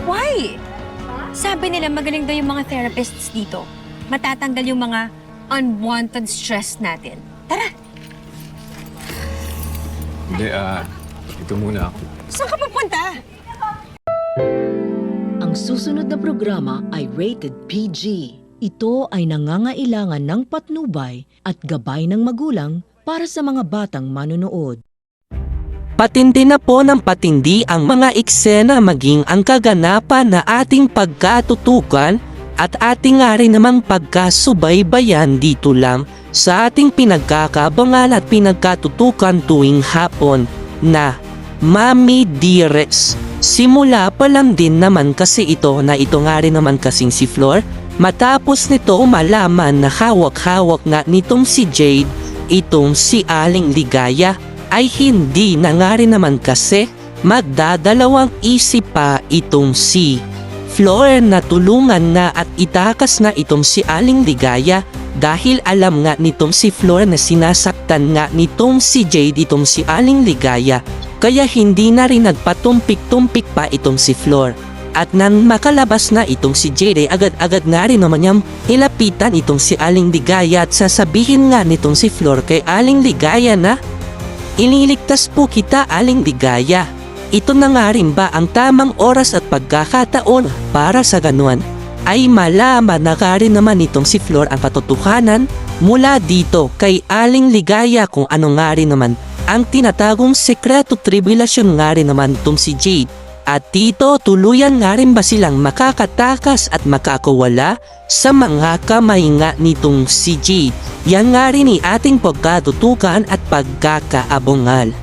Why? Sabi nila magaling daw yung mga therapists dito. Matatanggal yung mga unwanted stress natin. Tara! Hindi, ito muna ako. Saan ka pupunta? Ang susunod na programa ay rated PG. Ito ay nangangailangan ng patnubay at gabay ng magulang para sa mga batang manonood. Patindi na po ng patindi ang mga eksena maging ang kaganapan na ating pagkatutukan at ating nga rin namang pagkasubaybayan dito lang sa ating pinagkakabangal at pinagkatutukan tuwing hapon na Mami Dearest. Simula pa lang din naman kasi ito na ito nga rin naman kasing si Flor. Matapos nito malaman na hawak-hawak nga nitong si Jade, itong si Aling Ligaya, ay hindi na nga rin naman kasi magdadalawang isip pa itong si Flor na tulungan na at itakas na itong si Aling Ligaya dahil alam nga nitong si Flor na sinasaktan nga nitong si Jade itong si Aling Ligaya, kaya hindi na rin nagpatumpik-tumpik pa itong si Flor. At nang makalabas na itong si Jade, agad-agad na rin naman niyang hilapitan itong si Aling Ligaya at sasabihin nga nitong si Flor kay Aling Ligaya na, "Ililigtas po kita, Aling Ligaya. Ito na nga rin ba ang tamang oras at pagkakataon para sa ganuan ay malaman na nga rin naman itong si Flor ang katotohanan mula dito kay Aling Ligaya kung ano nga rin naman ang tinatagong sekreto tribulasyon nga rin naman itong si Jade. At dito tuluyan nga rin ba silang makakatakas at makakawala sa mga kamay nga nitong si Jade. Yan nga rin ating pagkatutukan at pagkakaabungal.